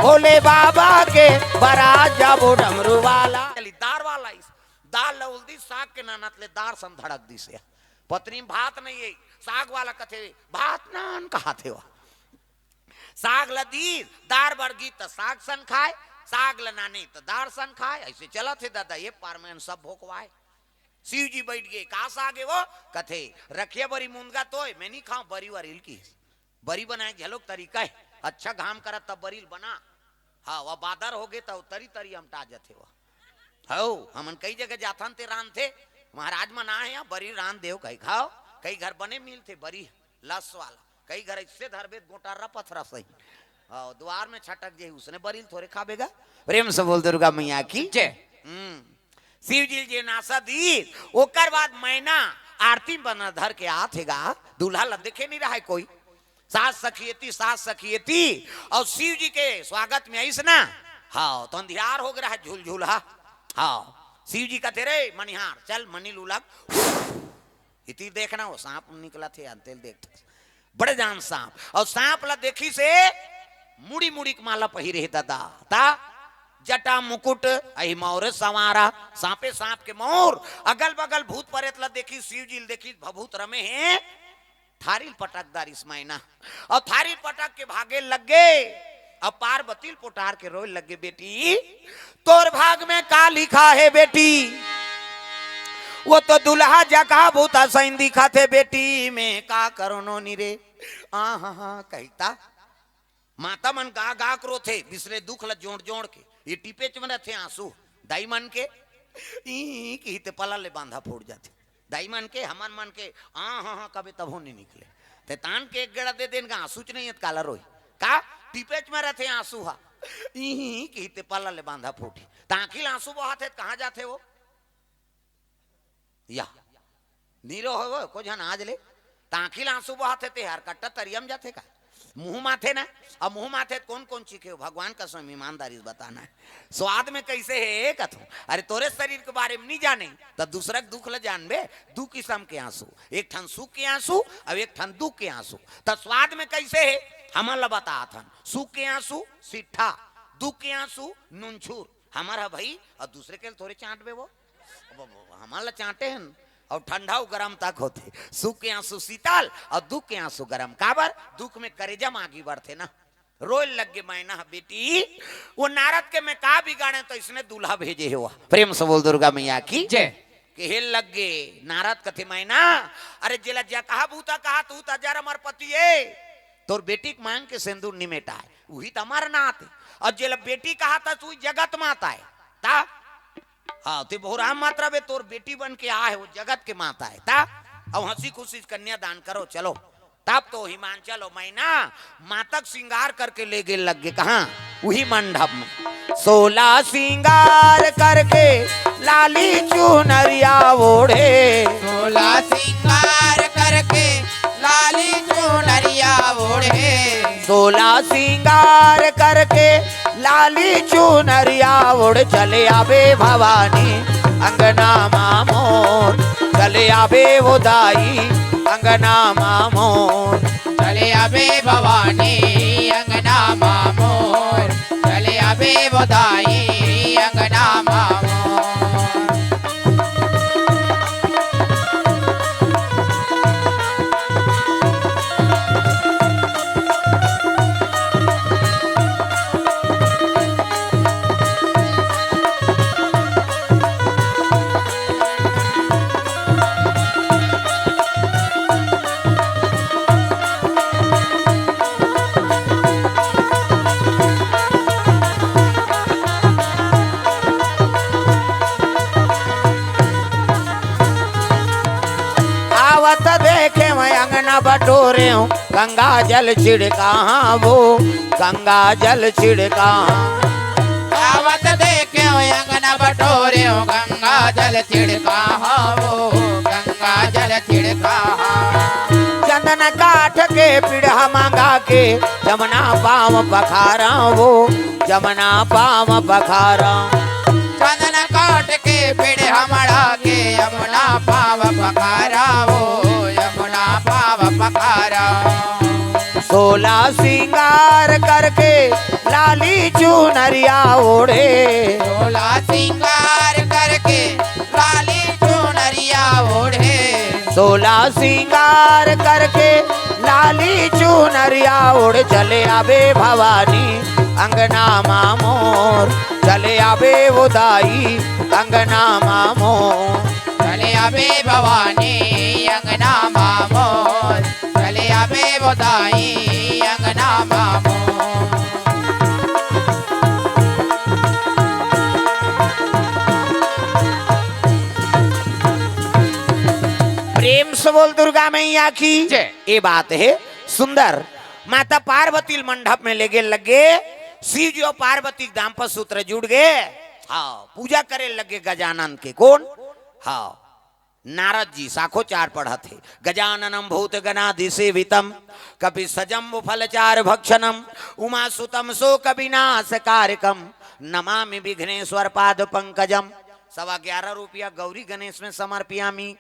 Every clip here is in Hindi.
भोले बाबा के बारात जाबो डमरू वाला दार वाला दाल लउलदी साग के नानत ले दार सन धड़क दी से पत्नी भात नहीं है साग वाला कथे भात नान कहा थे वो साग लदी दार बरगी तो साग सन खाए साग लनाने तो दार सन खाए ऐसे चला थे दादा ये पारमेन सब भोकवाए शिव जी बैठ गए कहा सागे वो कथे रखिए बरी मुंगा तो मैं नहीं खाऊं बरी वरील की बरी बनाए झलोक तरीका है अच्छा घाम करा तब बरील बना हाँ वह बादर हो गए तो तरी तरी हम टा जाते वो हो हमन कई जगह जाथन ते रान थे महाराज मना है बरी रान देव कहीं खाओ कई घर बने मिल थे बरी लस वाला कई घर इससे धरबे गोटारा पथरा सही द्वार में छटक जे उसने बरील थोड़े खाबेगा प्रेम से बोल दुर्गा मैया की जय शिव जी जे नासा दी ओकर बाद मैना आरती बना धर के आथेगा दूल्हा ला देखे नहीं रहा है कोई सास सखियती और शिव जी के स्वागत में आईस ना हाँ तो अंधियार हो गया है झूल झूला हाँ शिव जी का तेरे मनिहार चल मनी लूलक इतनी देखना वो सांप निकला थे अंतेल देखते बड़े जान सांप और सांप ला देखी से मुड़ी मुड़ी माला पहिरे दादा ता जटा मुकुट अहि मोर संवारा सांपे सांप के मोर अगल बगल भूत प्रेत ला देखी शिव जी देखी भभूत रमे हैं थारी पटकदार इस महीना और थारी पटक के भागे लग गए अब पार्वती पुटार के रोए लगे बेटी तोर भाग में का लिखा है बेटी वो तो दुल्हा जका भूता सैन दिखा थे बेटी में का करो नो निरे कहता माता मन गा गा करो थे बिसरे दुख ल जोड़ जोड़ के ये टिपे च में थे आंसू दाई मन के की ते पला ले बांधा फोड़ जाते दाई मन के हमन मन के हाँ कभी तब हो नहीं निकले ते तान के एक गड़ा दे देन का आंसू च नहीं काला रोई का टिपेच में रहते आंसू हा की ते पला ले बांधा फूटी ताकिल आंसू बहाते कहाँ जाते वो या नीरो हो को जन आज ले ताकिल आंसू बहाते ते हर कट्टा तरियम जाते का मुंह माथे ना अब मुंह माथे कौन कौन चीखे भगवान का स्वयं ईमानदारी बताना है स्वाद में कैसे है कथो अरे तोरे शरीर के बारे में नहीं जाने तो दूसरा दुख ल जानबे दू किस्म के आंसू एक ठन सुख के आंसू और एक ठन दुख के आंसू तो स्वाद में कैसे है हमार ला बता थन सुख के आंसू सिट्ठा दुख के आंसू नुनछूर हमारा भाई और दूसरे के थोड़े चांट वो हमार ला चांटे हैं और ठंडा गरम तक होते सुख के आंसू शीतल और दुख के आंसू गरम काबर दुख में करेजम आगे बढ़ते ना रोए लग गए मैना बेटी वो नारद के में का बिगाड़े तो इसने दूल्हा भेजे हुआ प्रेम से बोल दुर्गा मैया की जय के हेल लग गए नारद कथे मैना अरे जिला जा कहा भूता कहा तू तजार अमर पति है तोर बेटी के मांग के सिंदूर निमेटा है वही तो हमारा नाथ है और जिला बेटी कहा था तू जगत माता है ता हाँ तो बहुराम मात्रा में तोर बेटी बन के आ है वो जगत के माता है ता अब हंसी खुशी कन्या दान करो चलो तब तो हिमांचल मैना मातक श्रृंगार करके ले गए लग गए कहा वही मंडप में 16 श्रृंगार करके लाली चुनरिया ओढ़े 16 श्रृंगार करके लाली चुनरिया ओढ़े 16 श्रृंगार करके लाली चुनरिया ओढ़ चले आवे भवानी अंगना मामोर चले आवे वो दाई अंगना मामोर चले आवे भवानी अंगना मामोर चले आवे बधाई अंगना मामोर बटोरे हूँ गंगा जल छिड़का वो गंगा जल छिड़का आवत देखे अंगना बटोरे हो गंगा जल छिड़का वो गंगा जल छिड़का चंदन काठ के पीढ़ा मांगा के जमुना पाम पखारा वो जमुना पाम पखारा चंदन काठ के पीढ़ा मड़ा के यमुना पाव पखारा वो यमुना पाव पखारा 16 श्रृंगार करके लाली चुनरिया ओढ़े। 16 सिंगार करके लाली चुनरिया ओढ़े। 16 सिंगार करके लाली चुनरिया ओढ़ चले आवे भवानी अंगना मामोर। चले आवे वो दाई अंगना मामोर। चले आवे भवानी अंगना मामोर। चले आवे बधाई अंगना मामोर। प्रेम से बोल दुर्गा मैया की जय। ये बात है सुंदर। माता पार्वती मंडप में लेके लगे शिव जी और पार्वती दाम्पत्य सूत्र जुड़ गए। हाँ पूजा करे लगे गजानन के। कौन? हाँ नारद जी साखो चार पढ़ा थे। गजाननम भूत गणाधि सेवितम कपि सजम्बु फलचार भक्षणम उमा सुतम शोक विनाश कारकम नमामि विघ्नेश्वर पाद पंकजम। 11.25 रुपया गौरी गणेश में समर्पयामी।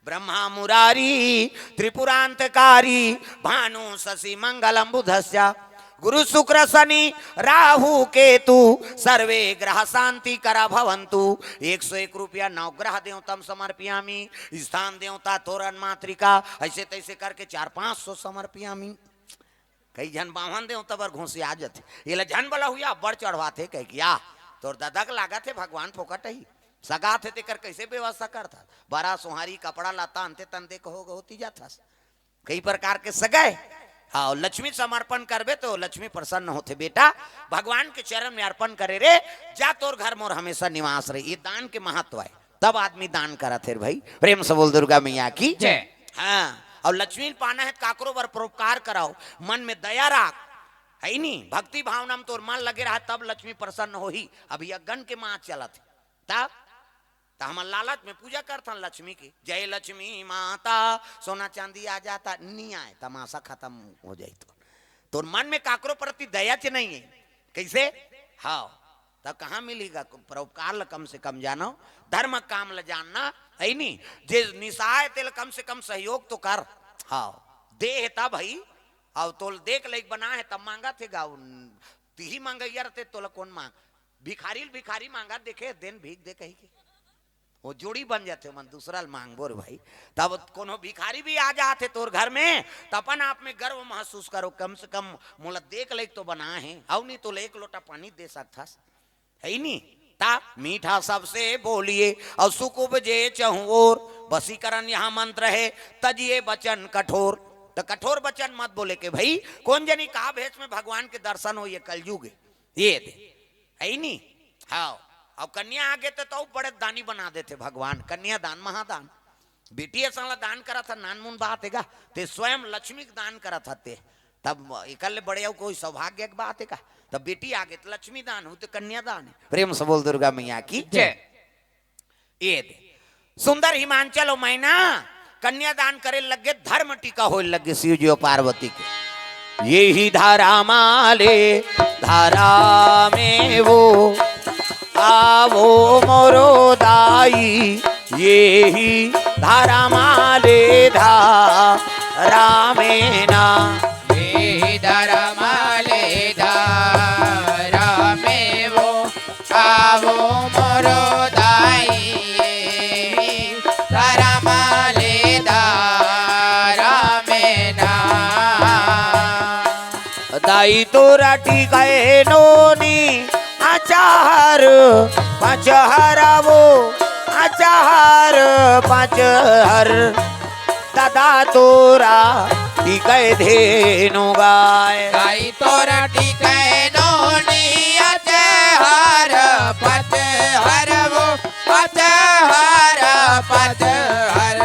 ब्रह्मा मुरारी त्रिपुरांतकारी भानु शशि मंगलम बुधस्य गुरु शुक्र शनि राहु केतु सर्वे ग्रह शांति करा भवंतु। 101 रुपया नवग्रह देवतम समर्पयामी। स्थान देवता तोरण मातृका ऐसे तैसे करके 400-500 समर्पयामी। कई जन बावन देवता पर घोंसी आ जाते। ये ला जन बोला हुआ बड़ चढ़वाते कह किया तोर दादा का लागा थे भगवान फोकट ही सगा थे तेकर कैसे व्यवस्था करता। बड़ा सुहारी कपड़ा लाता अंते तंते कहो होती जाता। कई प्रकार के सगाए। हाँ लक्ष्मी समर्पण करबे तो लक्ष्मी प्रसन्न होते। बेटा भगवान के चरण में अर्पण करे रे जा तोर घर मोर हमेशा निवास रहे। ये दान के महत्व है तब आदमी दान करा थे भाई। प्रेम से बोल दुर्गा मैया की जय। हाँ और लक्ष्मी पाना है काकरो बर परोपकार कराओ मन में दया राख है नहीं भक्ति भावना में तोर मन लगे रहा तब लक्ष्मी प्रसन्न हो ही। अभी अगन के माँ चला थे तब हम लालच में पूजा करता लक्ष्मी की। जय लक्ष्मी माता सोना चांदी आ जाता नहीं आए तमाशा खत्म हो जाए। तो मन में काकरो प्रति दया च नहीं है कैसे। हाँ तब कहाँ मिलेगा परोपकार कम से कम जानो धर्म काम ल जानना है नहीं। जे निशाय तेल कम से कम सहयोग तो कर। हाँ दे है तब भाई और तोल देख ले बना है तब मांगा थे गाँव तीही मांगैया रहते तोला कौन मांग भिखारी मांगा देखे दिन भीख दे कही के वो जोड़ी बन जाते मन दूसरा मांग बोर भाई। तब कोनो भिखारी भी आ जाते तोर घर में तो अपन आप में गर्व महसूस करो कम से कम मोला देख ले तो बना है और नहीं तो एक लोटा पानी दे सकता है नहीं। ता मीठा सबसे बोलिए और सुख उपजे चहु और वसीकरण यहाँ मंत्र है तजिए वचन कठोर। तो कठोर वचन मत बोले के भाई कौन जनी कहा भेष में भगवान के दर्शन हो ये कलयुग ये दे है नहीं। हाँ अब कन्या आगे तो बड़े दानी बना देते भगवान। कन्या दान महादान बेटी ऐसा दान करा था नानमुन बात है ते स्वयं लक्ष्मी दान करा था ते तब इकल्ले बड़े कोई सौभाग्य की बात है का। तब बेटी आगे तो लक्ष्मी दान हो तो कन्या दान है। प्रेम से बोल दुर्गा मैया की जय। ये दे सुंदर हिमांचल हो मैना कन्या दान करे लगे धर्म टीका हो लगे शिव जी और पार्वती के। ये ही धारा माले धारा में वो आवो मोरो दाई ये ही धारा माले धारा में ना। ये धारा माले धारा में वो आवो मोरो दाई धारा माले धारा में ना। दाई तोरा टिकाए नोनी आचार पचहर वो आचार पचहर दादा तोरा टिकाए धेनु गाय। दाई तोरा टिकाए नोनी आचार पचहर वो पचहर पचहर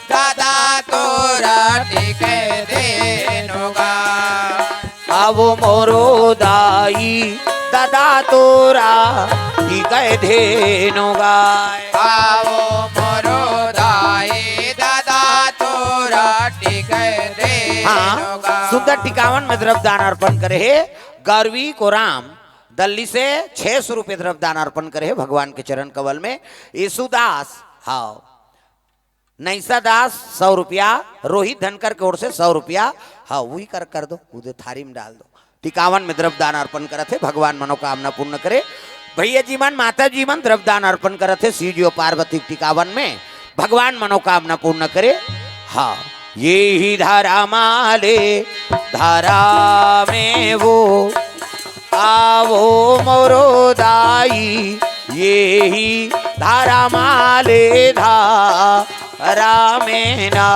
दादा तोरा टिकाए धेनु गाय। अब मोरो दाई दादा तोरा टिकाए धेनु गाय। आवो मोरो दाई दादा तोरा टिकाए धेनु हाँ गाय। सुंदर टिकावन में द्रव्यदान अर्पण करे है। गौरवी को राम दिल्ली से 600 रुपये द्रव्यदान अर्पण करे है भगवान के चरण कमल में। यशुदास हाँ नैसा दास 100 रुपया। रोहित धनकर की ओर से 100 रुपया। हाँ वही कर दो उधर थारी में डाल दो टिकावन में द्रव्यदान अर्पण करत है, भगवान मनोकामना पूर्ण करे। भैया जी मन माता जी मन द्रव्यदान अर्पण करत है शिव जी और पार्वती टिकावन में, भगवान मनोकामना पूर्ण करे। हाँ, ये ही धारा माले धारा में वो आवो मोरो दाई, ये ही धारा माले धारा में ना,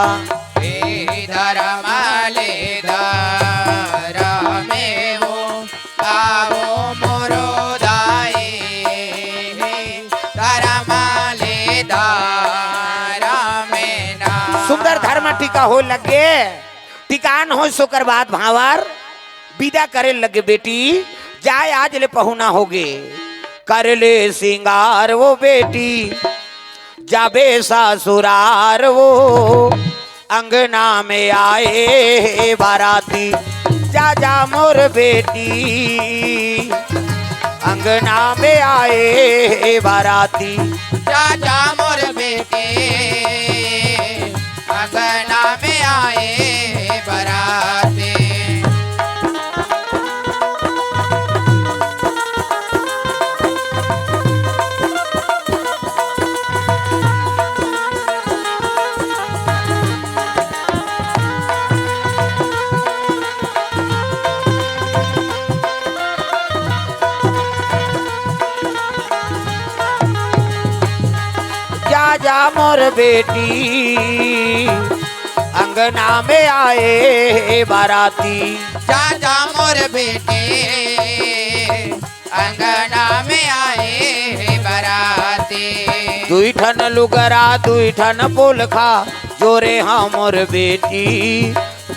धारा माले धारा में वो आवो मोरो दाई, धारा माले धारा में ना। सुंदर धर्म टीका हो लगे, टिकान हो शुक्र बात भावर विदा करे लगे बेटी, जाए आज ले पहुना होगे, कर ले सिंगार वो बेटी, जाबे ससुरार वो, अंगना में आए बाराती, जा जा मोर बेटी, अंगना में आए बाराती, जा जा मोर बेटे, अंगना में आए बराते। जा जा मोर बेटी, अंगना में आए बाराती, जा जा मोर बेटे, अंगना में आए बराते। दुई ठन लुगरा दुई ठन पोलखा, जोरे हाँ मोर बेटी,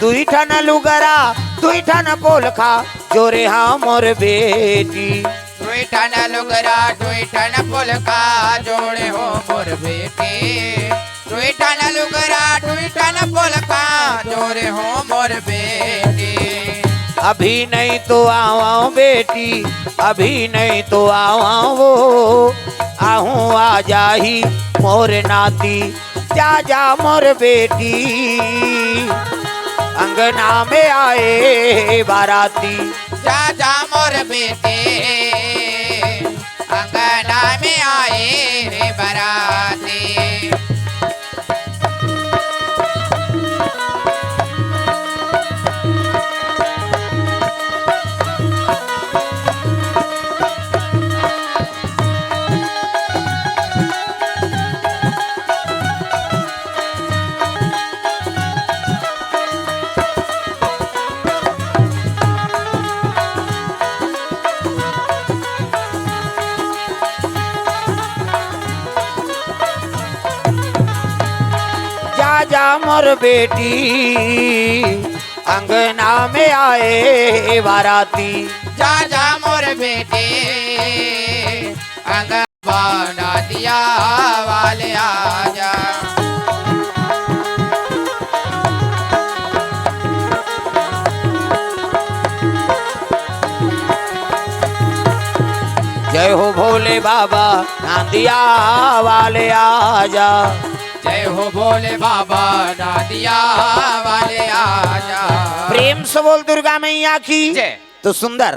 दुई ठन लुगरा दुई ठन पोलखा, जोरे हाँ मोर बेटी, टुईठन लुगरा टुईठन पुलका, जोड़े हो मोर बेटे, टुईठन लुगरा टुईठन पुलका, जोड़े हो मोर बेटे। अभी नहीं तो आवाओ बेटी, अभी नहीं तो आवाओ वो, आहूँ आ जाही मोर नाती, जा जा मोर बेटी, अंगना में आए बाराती, जा जा मोर बेटे, अंगना में आए बराते। जा मोर बेटी, अंगना में आए बाराती, जा जा मोर बेटे, अंगना दिया वाले आजा। जय हो भोले बाबा नांदिया वाले आजा, जय हो भोले बाबा नादिया वाले आजा। प्रेम से बोल दुर्गा मैया की जय। तो सुंदर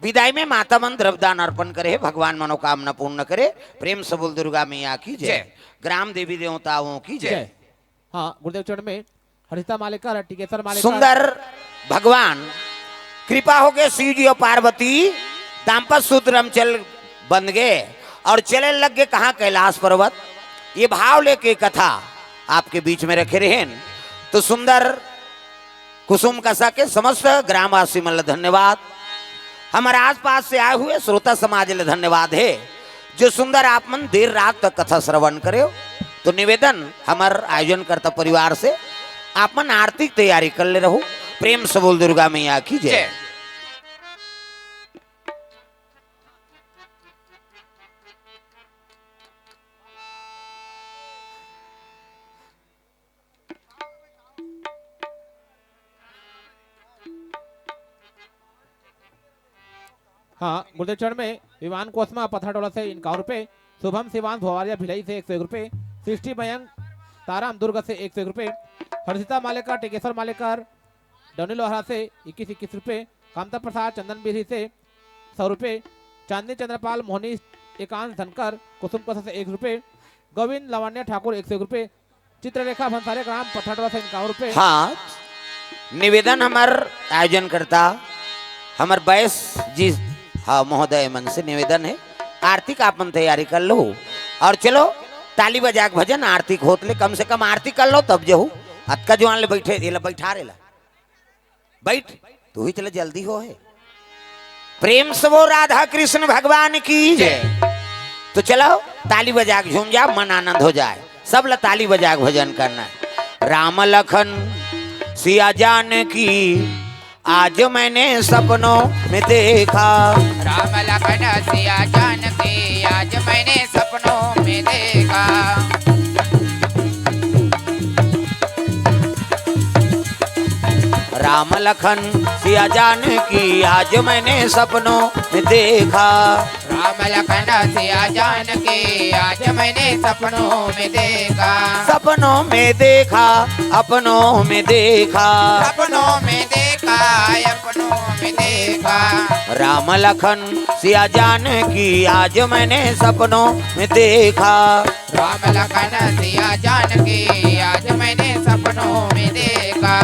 विदाई में माता मन द्रव्यदान अर्पण करे, भगवान मनोकामना पूर्ण करे। प्रेम से बोल दुर्गा मैया की जय, ग्राम देवी देवताओं की जय। हाँ, गुरुदेव चरण में हरिता मालेकर टिकेसर मालेकर। सुंदर भगवान कृपा हो गए, शिव जी और पार्वती दाम्पत्य सूत्र हम चल बन गए और चले लग गए कहाँ, कैलाश पर्वत। ये भाव लेके कथा आपके बीच में रखे रहे। तो सुंदर कुसुम कसा के समस्त ग्रामवासी मन धन्यवाद, हमारे आसपास से आए हुए श्रोता समाज ले धन्यवाद है, जो सुंदर आप मन देर रात तक कथा श्रवण करे। तो निवेदन हमार आयोजन करता परिवार से, आप मन आर्थिक तैयारी कर ले रहो। प्रेम से बोल दुर्गा मैया की जय। हाँ, गुरुदेव चरण में विमान कोसमा पथरडोला से 51 रुपए, शुभम शिवान भोवारिया भिलाई से 101 रुपए, सृष्टि मयंक ताराम दुर्ग से 101 रुपए, हर्षिता मालेकर टिकेश्वर मालेकर डोनी लोहरा से 21 रुपए, कामता प्रसाद चंदन बिरही से 100 रुपये, चांदनी चंद्रपाल मोहनी एकांश धनकर कुसुम कसा से 1 रुपये, गोविंद लावण्य ठाकुर 101 रुपये, चित्ररेखा भंसारे ग्राम पथाटोला से 51 रुपये। हाँ, निवेदन हमार आयोजन करता हमार बैस जी, हाँ महोदय मन से निवेदन है, आरती का अपन तैयारी कर लो और चलो ताली बजा के भजन आरती होत ले, कम से कम आरती कर लो तब जो अतका जवान ले बैठे ये बैठा रे ला बैठ तू ही चले जल्दी हो है। प्रेम से वो राधा कृष्ण भगवान की जय। तो चलो ताली बजा के झूम जा, मन आनंद हो जाए, सब ला ताली बजा के भजन करना है। राम लखन सिया जानकी आज मैंने सपनों में देखा, राम लखन सिया जानकी आज मैंने सपनों में देखा, राम लखन सिया जानकी आज मैंने सपनों में देखा, राम लखन सिया जानकी आज मैंने सपनों में देखा, सपनों में देखा अपनों में देखा, सपनों में देखा अपनों में देखा, राम लखन सिया जानकी आज मैंने सपनों में देखा, राम लखन सिया जानकी आज मैंने सपनों में देखा,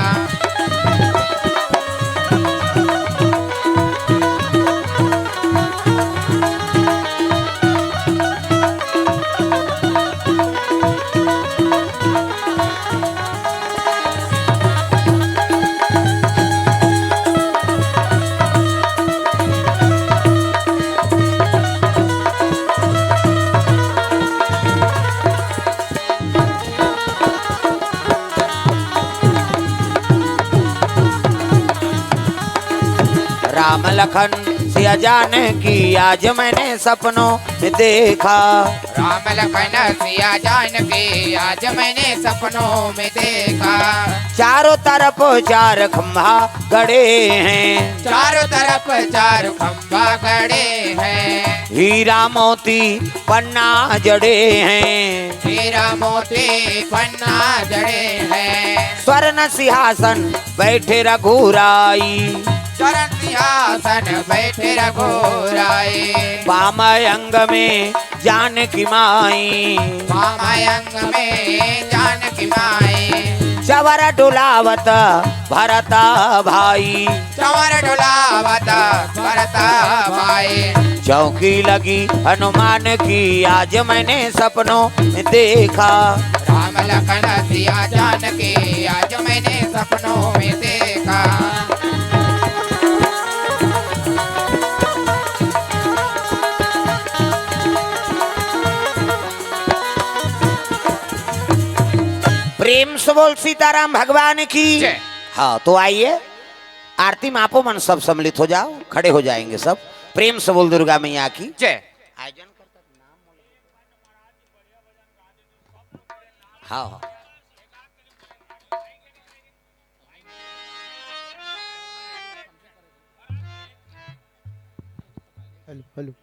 राम लखन सिया जानकी आज मैंने सपनों में देखा, राम लखन सिया जानकी आज मैंने सपनों में देखा, चारों तरफ चार खंभा गड़े हैं, चारों तरफ चार खंभा गड़े हैं, हीरा मोती पन्ना जड़े हैं, हीरा मोती पन्ना जड़े हैं, स्वर्ण सिंहासन बैठे रघुराई, चरण सिंहासन बैठे रघुराई, बामय अंग में जानकी माई, मामयंग में जानकी माई, चवर डुलावत भरता भाई, चंवर डुलावत भरता भाई, चौकी लगी हनुमान की आज मैंने सपनों में देखा, राम लखन सिया जानकी आज मैंने सपनों में देखा, प्रेम से बोल सीताराम भगवान की जय। हाँ तो आइए आरती में आपो मन सब सम्मिलित हो जाओ, खड़े हो जाएंगे सब। प्रेम से बोल दुर्गा मैया की जय। आयोजन करता हाँ हाँ हेलो हेलो